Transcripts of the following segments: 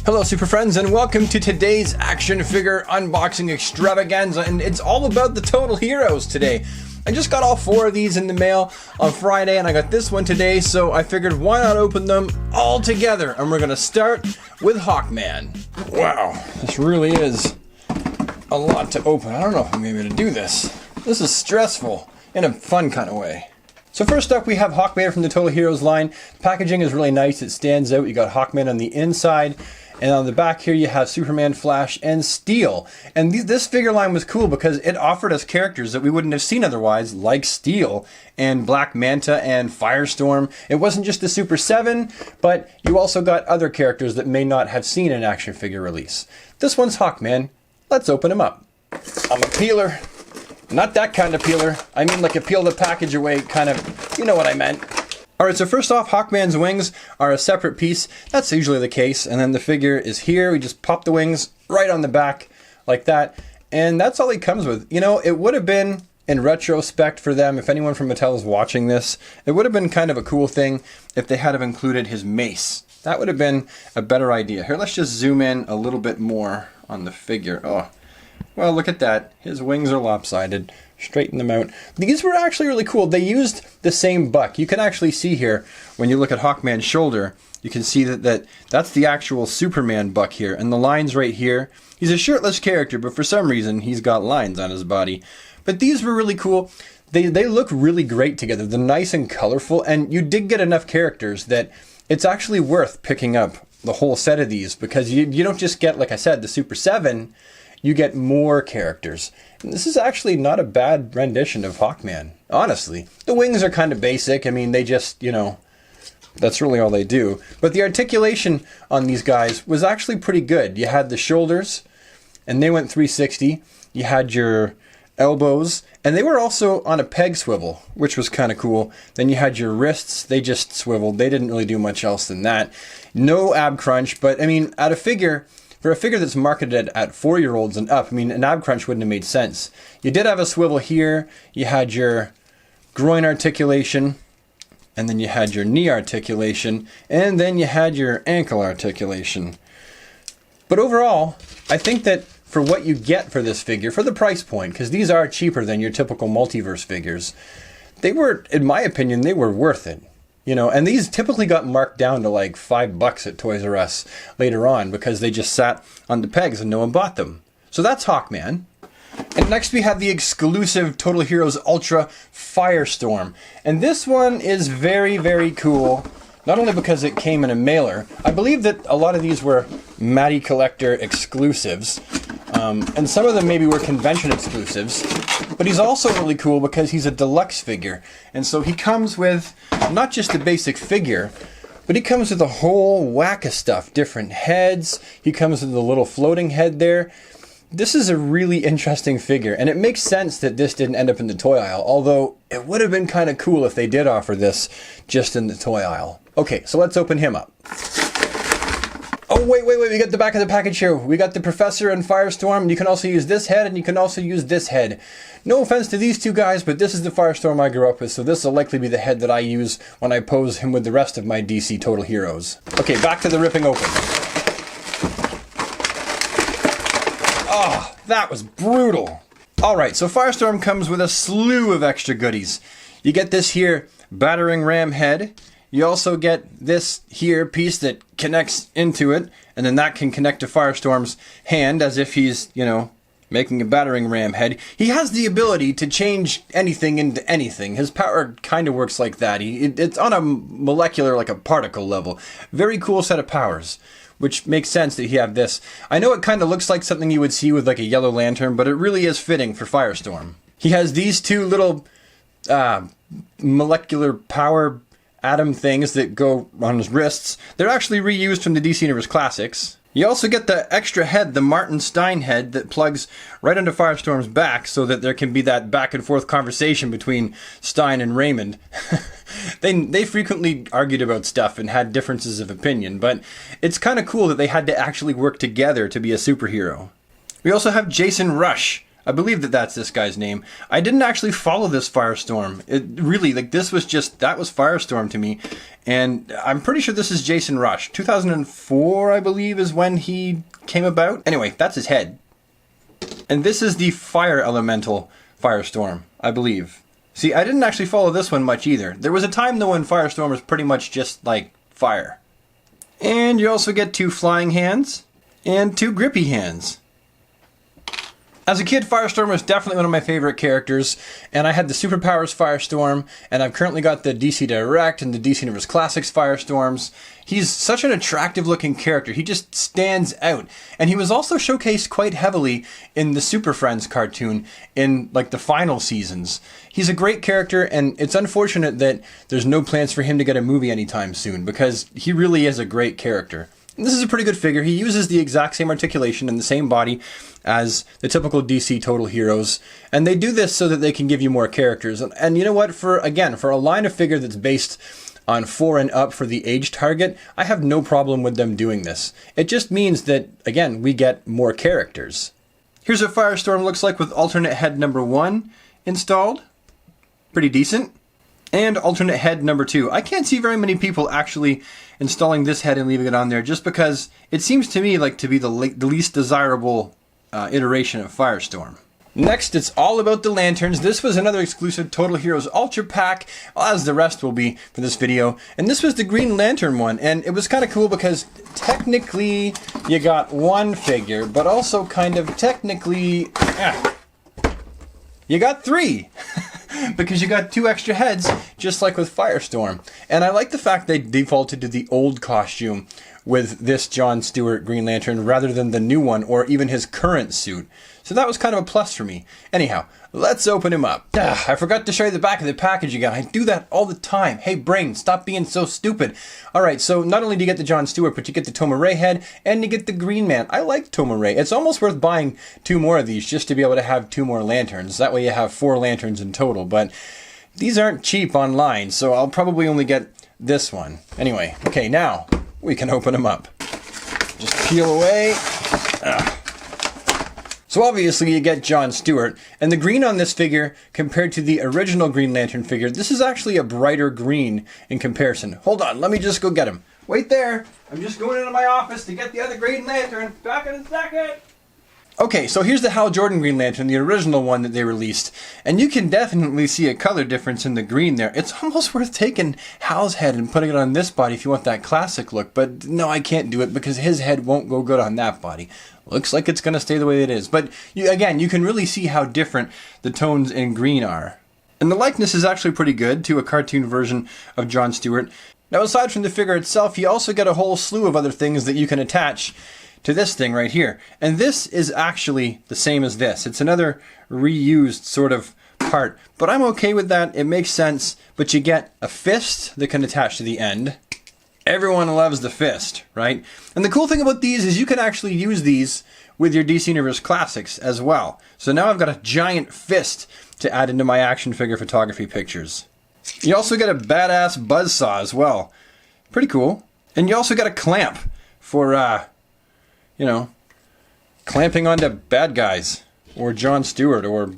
Hello super friends and welcome to today's action figure unboxing extravaganza, and it's all about the Total Heroes today. I just got all 4 of these in the mail on Friday and I got this one today, so I figured why not open them all together, and we're gonna start with Hawkman. Wow, this really is a lot to open. I don't know if I'm able to do this. This is stressful in a fun kind of way. So first up we have Hawkman from the Total Heroes line. The packaging is really nice, it stands out. You got Hawkman on the inside, and on the back here you have Superman, Flash, and Steel. And this figure line was cool because it offered us characters that we wouldn't have seen otherwise, like Steel and Black Manta and Firestorm. It wasn't just the Super 7, but you also got other characters that may not have seen an action figure release. This one's Hawkman. Let's open him up. I'm a peeler. Not that kind of peeler. I mean like a peel the package away kind of, you know what I meant. Alright, so first off, Hawkman's wings are a separate piece. That's usually the case. And then the figure is here. We just pop the wings right on the back like that. And that's all he comes with. You know, it would have been, in retrospect for them, if anyone from Mattel is watching this, it would have been kind of a cool thing if they had have included his mace. That would have been a better idea. Here, let's just zoom in a little bit more on the figure. Oh, well, look at that. His wings are lopsided. Straighten them out. These were actually really cool. They used the same buck. You can actually see here, when you look at Hawkman's shoulder, you can see that's the actual Superman buck here. And the lines right here, he's a shirtless character, but for some reason, he's got lines on his body. But these were really cool. They look really great together. They're nice and colorful, and you did get enough characters that it's actually worth picking up the whole set of these, because you don't just get, like I said, the Super 7, you get more characters. And this is actually not a bad rendition of Hawkman, honestly. The wings are kind of basic. I mean, they just, you know, that's really all they do. But the articulation on these guys was actually pretty good. You had the shoulders, and they went 360. You had your elbows, and they were also on a peg swivel, which was kind of cool. Then you had your wrists. They just swiveled. They didn't really do much else than that. No ab crunch, but I mean, at a figure... For a figure that's marketed at 4-year-olds and up, I mean, an ab crunch wouldn't have made sense. You did have a swivel here, you had your groin articulation, and then you had your knee articulation, and then you had your ankle articulation. But overall, I think that for what you get for this figure, for the price point, because these are cheaper than your typical multiverse figures, they were, in my opinion, they were worth it. You know, and these typically got marked down to like $5 at Toys R Us later on because they just sat on the pegs and no one bought them. So that's Hawkman. And next we have the exclusive Total Heroes Ultra Firestorm. And this one is very, very cool. Not only because it came in a mailer. I believe that a lot of these were Matty Collector exclusives. And some of them maybe were convention exclusives. But he's also really cool because he's a deluxe figure. And so he comes with not just the basic figure, but he comes with a whole whack of stuff. Different heads. He comes with a little floating head there. This is a really interesting figure. And it makes sense that this didn't end up in the toy aisle. Although it would have been kind of cool if they did offer this just in the toy aisle. Okay, so let's open him up. Oh, wait, we got the back of the package here. We got the Professor and Firestorm. You can also use this head, and you can also use this head. No offense to these two guys, but this is the Firestorm I grew up with, so this will likely be the head that I use when I pose him with the rest of my DC Total Heroes. Okay, back to the ripping open. Oh, that was brutal. Alright, so Firestorm comes with a slew of extra goodies. You get this here battering ram head. You also get this here piece that connects into it, and then that can connect to Firestorm's hand as if he's, you know, making a battering ram head. He has the ability to change anything into anything. His power kind of works like that. It's on a molecular, like a particle level. Very cool set of powers, which makes sense that he have this. I know it kind of looks like something you would see with like a yellow lantern, but it really is fitting for Firestorm. He has these two little molecular power atom things that go on his wrists. They're actually reused from the DC Universe Classics. You also get the extra head, the Martin Stein head, that plugs right onto Firestorm's back so that there can be that back and forth conversation between Stein and Raymond. They frequently argued about stuff and had differences of opinion, but it's kind of cool that they had to actually work together to be a superhero. We also have Jason Rush, I believe that that's this guy's name. I didn't actually follow this Firestorm. It really, like, this was just, that was Firestorm to me. And I'm pretty sure this is Jason Rush. 2004, I believe, is when he came about. Anyway, that's his head. And this is the Fire Elemental Firestorm, I believe. See, I didn't actually follow this one much either. There was a time though when Firestorm was pretty much just like fire. And you also get 2 flying hands and 2 grippy hands. As a kid, Firestorm was definitely one of my favorite characters, and I had the Superpowers Firestorm, and I've currently got the DC Direct and the DC Universe Classics Firestorms. He's such an attractive looking character, he just stands out. And he was also showcased quite heavily in the Super Friends cartoon in like the final seasons. He's a great character, and it's unfortunate that there's no plans for him to get a movie anytime soon, because he really is a great character. And this is a pretty good figure. He uses the exact same articulation and the same body as the typical DC Total heroes. And they do this so that they can give you more characters. And you know what? For a line of figure that's based on 4 and up for the age target, I have no problem with them doing this. It just means that, again, we get more characters. Here's what Firestorm looks like with alternate head number 1 installed. Pretty decent. And alternate head number 2. I can't see very many people actually installing this head and leaving it on there, just because it seems to me like to be the least desirable iteration of Firestorm. Next, it's all about the lanterns. This was another exclusive Total Heroes Ultra Pack, as the rest will be for this video. And this was the Green Lantern one, and it was kind of cool because technically you got 1 figure, but also kind of technically you got 3. Because you got 2 extra heads, just like with Firestorm. And I like the fact they defaulted to the old costume with this John Stewart Green Lantern rather than the new one or even his current suit. So that was kind of a plus for me. Anyhow, let's open him up. I forgot to show you the back of the package again. I do that all the time. Hey brain, stop being so stupid. Alright, so not only do you get the John Stewart, but you get the Toma Ray head and you get the Green Man. I like Toma Ray. It's almost worth buying 2 more of these just to be able to have 2 more lanterns. That way you have 4 lanterns in total. But these aren't cheap online, so I'll probably only get this one. Anyway, okay, now we can open them up. Just peel away. So obviously you get John Stewart, and the green on this figure compared to the original Green Lantern figure, this is actually a brighter green in comparison. Hold on, let me just go get him. Wait there, I'm just going into my office to get the other Green Lantern. Back in a second. Okay, so here's the Hal Jordan Green Lantern, the original one that they released. And you can definitely see a color difference in the green there. It's almost worth taking Hal's head and putting it on this body if you want that classic look. But no, I can't do it because his head won't go good on that body. Looks like it's going to stay the way it is. But again, you can really see how different the tones in green are. And the likeness is actually pretty good to a cartoon version of John Stewart. Now, aside from the figure itself, you also get a whole slew of other things that you can attach to this thing right here. And this is actually the same as this. It's another reused sort of part. But I'm okay with that. It makes sense. But you get a fist that can attach to the end. Everyone loves the fist, right? And the cool thing about these is you can actually use these with your DC Universe Classics as well. So now I've got a giant fist to add into my action figure photography pictures. You also get a badass buzzsaw as well. Pretty cool. And you also get a clamp for, you know, clamping onto bad guys. Or John Stewart or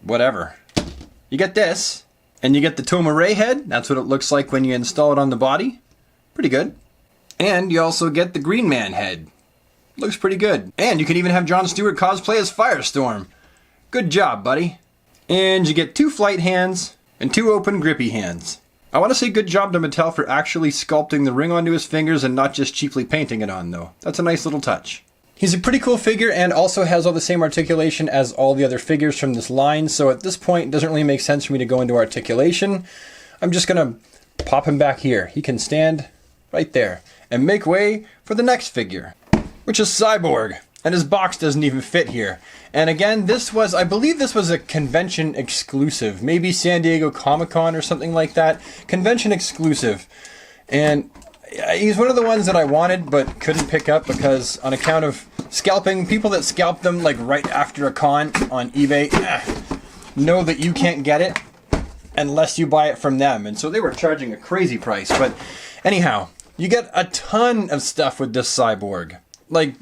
whatever. You get this. And you get the Toma Ray head. That's what it looks like when you install it on the body. Pretty good. And you also get the Green Man head. Looks pretty good. And you can even have John Stewart cosplay as Firestorm. Good job, buddy. And you get 2 flight hands and 2 open grippy hands. I want to say good job to Mattel for actually sculpting the ring onto his fingers and not just cheaply painting it on, though. That's a nice little touch. He's a pretty cool figure and also has all the same articulation as all the other figures from this line, so at this point it doesn't really make sense for me to go into articulation. I'm just going to pop him back here. He can stand right there and make way for the next figure, which is Cyborg. And his box doesn't even fit here. And again, this was, I believe this was a convention exclusive. Maybe San Diego Comic-Con or something like that. Convention exclusive. And he's one of the ones that I wanted but couldn't pick up because on account of scalping, people that scalp them like right after a con on eBay know that you can't get it unless you buy it from them. And so they were charging a crazy price. But anyhow, you get a ton of stuff with this Cyborg. Like,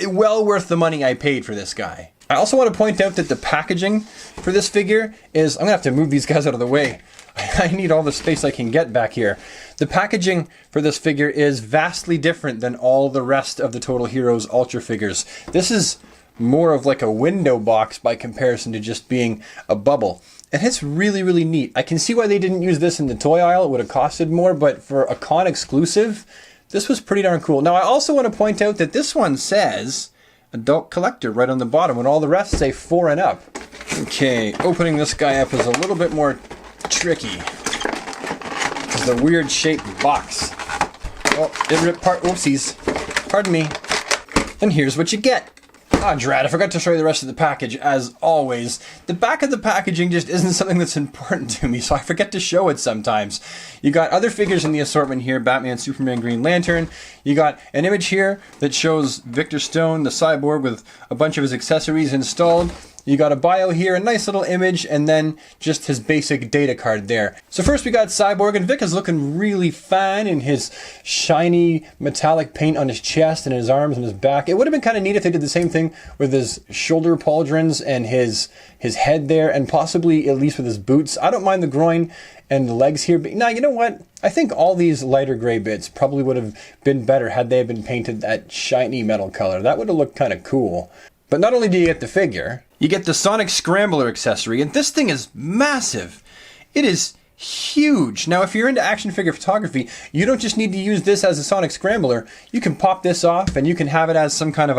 well worth the money I paid for this guy. I also want to point out that the packaging for this figure is, I'm going to have to move these guys out of the way. I need all the space I can get back here. The packaging for this figure is vastly different than all the rest of the Total Heroes Ultra figures. This is more of like a window box by comparison to just being a bubble. And it's really, really neat. I can see why they didn't use this in the toy aisle. It would have costed more, but for a con exclusive, this was pretty darn cool. Now, I also want to point out that this one says Adult Collector right on the bottom, when all the rest say 4 and up. Okay, opening this guy up is a little bit more tricky. It's a weird shaped box. Oh, it ripped part. Oopsies. Pardon me. And here's what you get. Ah, drat, I forgot to show you the rest of the package, as always. The back of the packaging just isn't something that's important to me, so I forget to show it sometimes. You got other figures in the assortment here, Batman, Superman, Green Lantern. You got an image here that shows Victor Stone, the Cyborg, with a bunch of his accessories installed. You got a bio here, a nice little image, and then just his basic data card there. So first we got Cyborg, and Vic is looking really fine in his shiny metallic paint on his chest and his arms and his back. It would have been kind of neat if they did the same thing with his shoulder pauldrons and his head there, and possibly at least with his boots. I don't mind the groin and the legs here, but now you know what? I think all these lighter gray bits probably would have been better had they been painted that shiny metal color. That would have looked kind of cool. But not only do you get the figure, you get the Sonic Scrambler accessory, and this thing is massive. It is huge. Now, if you're into action figure photography, you don't just need to use this as a Sonic Scrambler. You can pop this off, and you can have it as some kind of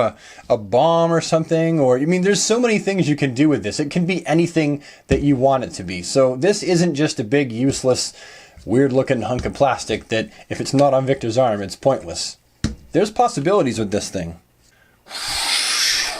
a bomb or something. Or, I mean, there's so many things you can do with this. It can be anything that you want it to be. So this isn't just a big, useless, weird-looking hunk of plastic that, if it's not on Victor's arm, it's pointless. There's possibilities with this thing.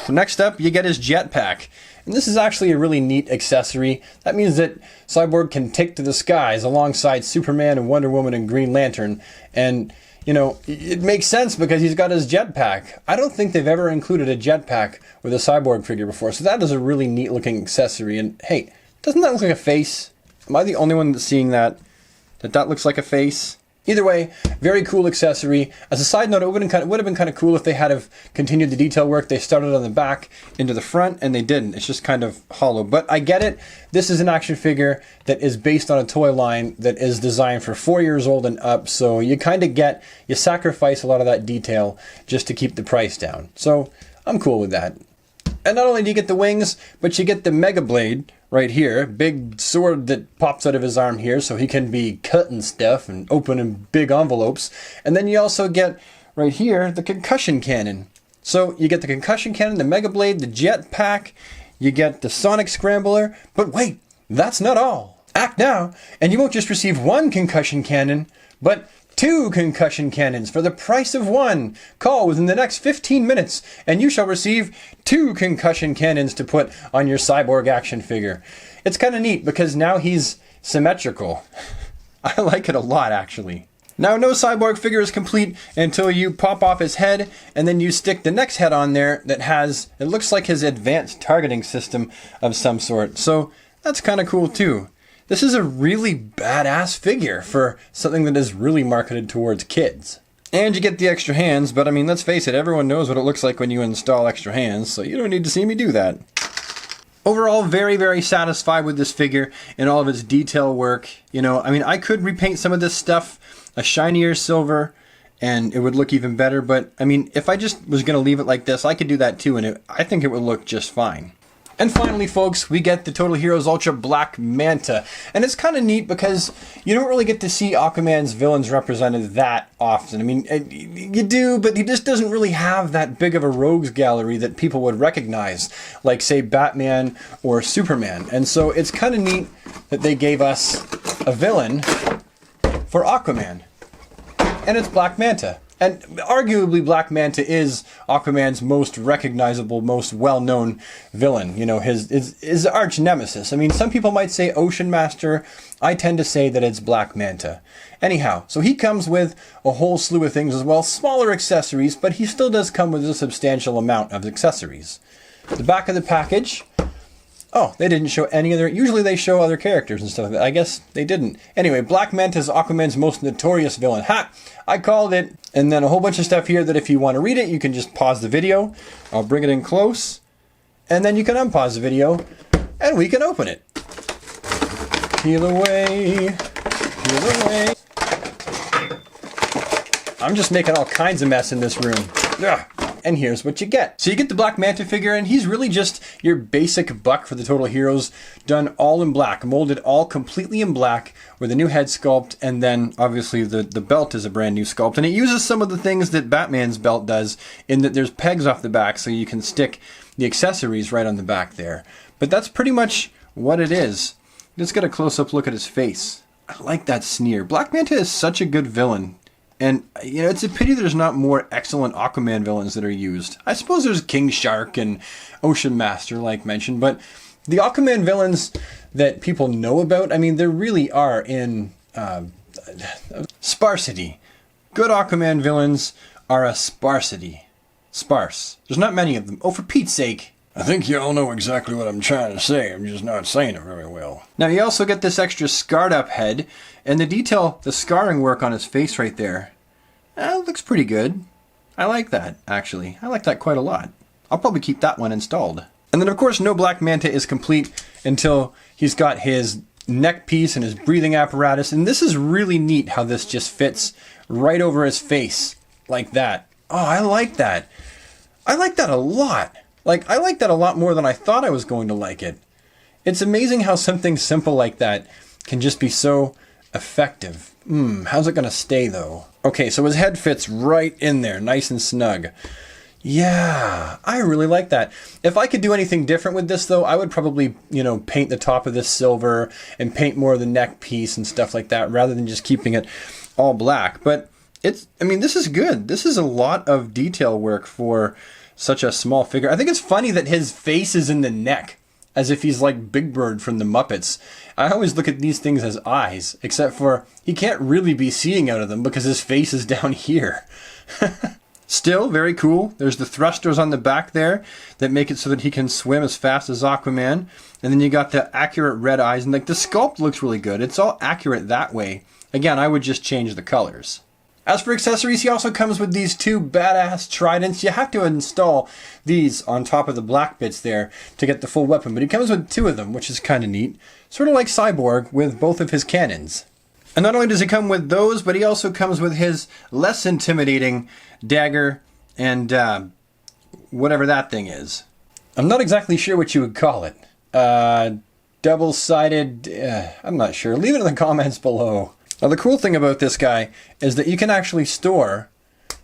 Next up, you get his jetpack. And this is actually a really neat accessory. That means that Cyborg can take to the skies alongside Superman and Wonder Woman and Green Lantern. And, you know, it makes sense because he's got his jetpack. I don't think they've ever included a jetpack with a Cyborg figure before. So that is a really neat looking accessory. And hey, doesn't that look like a face? Am I the only one that's seeing that looks like a face? Either way, very cool accessory. As a side note, it would have been kind of cool if they had have continued the detail work. They started on the back into the front, and they didn't. It's just kind of hollow. But I get it. This is an action figure that is based on a toy line that is designed for 4 years old and up. So you kind of you sacrifice a lot of that detail just to keep the price down. So I'm cool with that. And not only do you get the wings, but you get the Mega Blade right here. Big sword that pops out of his arm here so he can be cutting stuff and opening big envelopes. And then you also get, right here, the concussion cannon. So you get the concussion cannon, the Mega Blade, the jetpack, you get the Sonic Scrambler. But wait, that's not all. Act now, and you won't just receive one concussion cannon, but 2 concussion cannons for the price of 1. Call within the next 15 minutes and you shall receive 2 concussion cannons to put on your Cyborg action figure. It's kind of neat because now he's symmetrical. I like it a lot, actually. Now, no Cyborg figure is complete until you pop off his head and then you stick the next head on there that has, it looks like his advanced targeting system of some sort. So that's kind of cool too. This is a really badass figure for something that is really marketed towards kids. And you get the extra hands, but I mean, let's face it, everyone knows what it looks like when you install extra hands, so you don't need to see me do that. Overall, very, very satisfied with this figure and all of its detail work. You know, I mean, I could repaint some of this stuff a shinier silver, and it would look even better, but I mean, if I just was going to leave it like this, I could do that too, and I think it would look just fine. And finally, folks, we get the Total Heroes Ultra Black Manta. And it's kind of neat because you don't really get to see Aquaman's villains represented that often. I mean, you do, but he just doesn't really have that big of a rogues gallery that people would recognize, like, say, Batman or Superman. And so it's kind of neat that they gave us a villain for Aquaman. And it's Black Manta. And arguably, Black Manta is Aquaman's most recognizable, most well-known villain. You know, his arch nemesis. I mean, some people might say Ocean Master. I tend to say that it's Black Manta. Anyhow, so he comes with a whole slew of things as well. Smaller accessories, but he still does come with a substantial amount of accessories. The back of the package. Oh, they didn't show any other... Usually they show other characters and stuff like that. I guess they didn't. Anyway, Black Manta is Aquaman's most notorious villain. Ha! I called it. And then a whole bunch of stuff here that if you want to read it, you can just pause the video. I'll bring it in close. And then you can unpause the video and we can open it. Peel away, peel away. I'm just making all kinds of mess in this room. Ugh. And here's what you get. So you get the Black Manta figure, and he's really just your basic buck for the Total Heroes, done all in black, molded all completely in black with a new head sculpt, and then obviously the belt is a brand new sculpt. And it uses some of the things that Batman's belt does, in that there's pegs off the back so you can stick the accessories right on the back there. But that's pretty much what it is. Let's get a close-up look at his face. I like that sneer. Black Manta is such a good villain. And, you know, it's a pity there's not more excellent Aquaman villains that are used. I suppose there's King Shark and Ocean Master, like mentioned, but the Aquaman villains that people know about, I mean, there really are in sparsity. Good Aquaman villains are a sparsity. Sparse. There's not many of them. Oh, for Pete's sake. I think you all know exactly what I'm trying to say. I'm just not saying it very well. Now, you also get this extra scarred up head, and the detail, the scarring work on his face right there, looks pretty good. I like that, actually. I like that quite a lot. I'll probably keep that one installed. And then, of course, no Black Manta is complete until he's got his neck piece and his breathing apparatus. And this is really neat how this just fits right over his face like that. Oh, I like that. I like that a lot. Like, I like that a lot more than I thought I was going to like it. It's amazing how something simple like that can just be so effective. How's it going to stay, though? Okay, so his head fits right in there, nice and snug. Yeah, I really like that. If I could do anything different with this, though, I would probably, you know, paint the top of this silver and paint more of the neck piece and stuff like that, rather than just keeping it all black. But I mean, this is good. This is a lot of detail work for such a small figure. I think it's funny that his face is in the neck, as if he's like Big Bird from the Muppets. I always look at these things as eyes, except for he can't really be seeing out of them because his face is down here. Still, very cool. There's the thrusters on the back there that make it so that he can swim as fast as Aquaman. And then you got the accurate red eyes, and like the sculpt looks really good. It's all accurate that way. Again, I would just change the colors. As for accessories, he also comes with these two badass tridents. You have to install these on top of the black bits there to get the full weapon, but he comes with two of them, which is kind of neat. Sort of like Cyborg with both of his cannons. And not only does he come with those, but he also comes with his less intimidating dagger and whatever that thing is. I'm not exactly sure what you would call it. Double-sided, I'm not sure. Leave it in the comments below. Now, the cool thing about this guy is that you can actually store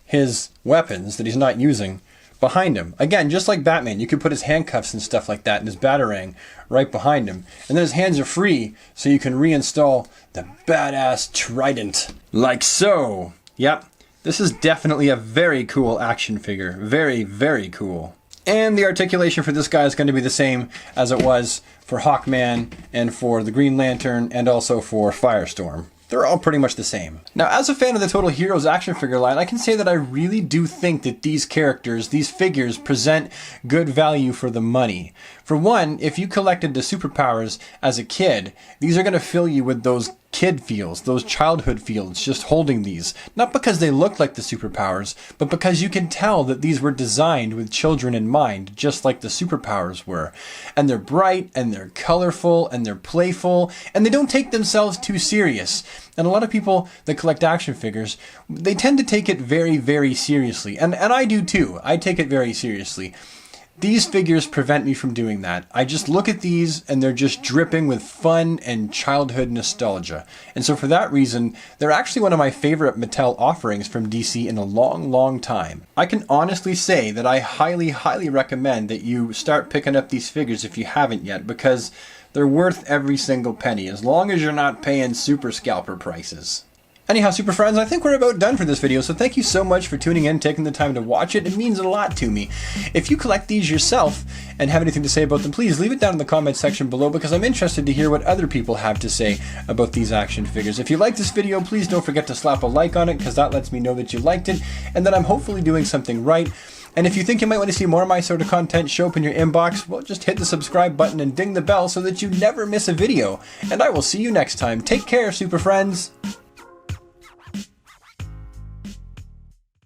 his weapons that he's not using behind him. Again, just like Batman, you could put his handcuffs and stuff like that and his batarang right behind him. And then his hands are free, so you can reinstall the badass trident. Like so. Yep, this is definitely a very cool action figure. Very, very cool. And the articulation for this guy is going to be the same as it was for Hawkman and for the Green Lantern and also for Firestorm. They're all pretty much the same. Now, as a fan of the Total Heroes action figure line, I can say that I really do think that these characters, these figures, present good value for the money. For one, if you collected the superpowers as a kid, these are going to fill you with those kid feels, those childhood feels, just holding these. Not because they look like the superpowers, but because you can tell that these were designed with children in mind, just like the superpowers were. And they're bright, and they're colorful, and they're playful, and they don't take themselves too serious. And a lot of people that collect action figures, they tend to take it very, very seriously. And I do too. I take it very seriously. These figures prevent me from doing that. I just look at these and they're just dripping with fun and childhood nostalgia. And so for that reason, they're actually one of my favorite Mattel offerings from DC in a long, long time. I can honestly say that I highly, highly recommend that you start picking up these figures if you haven't yet, because they're worth every single penny, as long as you're not paying super scalper prices. Anyhow, super friends, I think we're about done for this video, so thank you so much for tuning in, taking the time to watch it. It means a lot to me. If you collect these yourself and have anything to say about them, please leave it down in the comments section below, because I'm interested to hear what other people have to say about these action figures. If you like this video, please don't forget to slap a like on it, because that lets me know that you liked it and that I'm hopefully doing something right. And if you think you might want to see more of my sort of content show up in your inbox, well, just hit the subscribe button and ding the bell so that you never miss a video. And I will see you next time. Take care, super friends.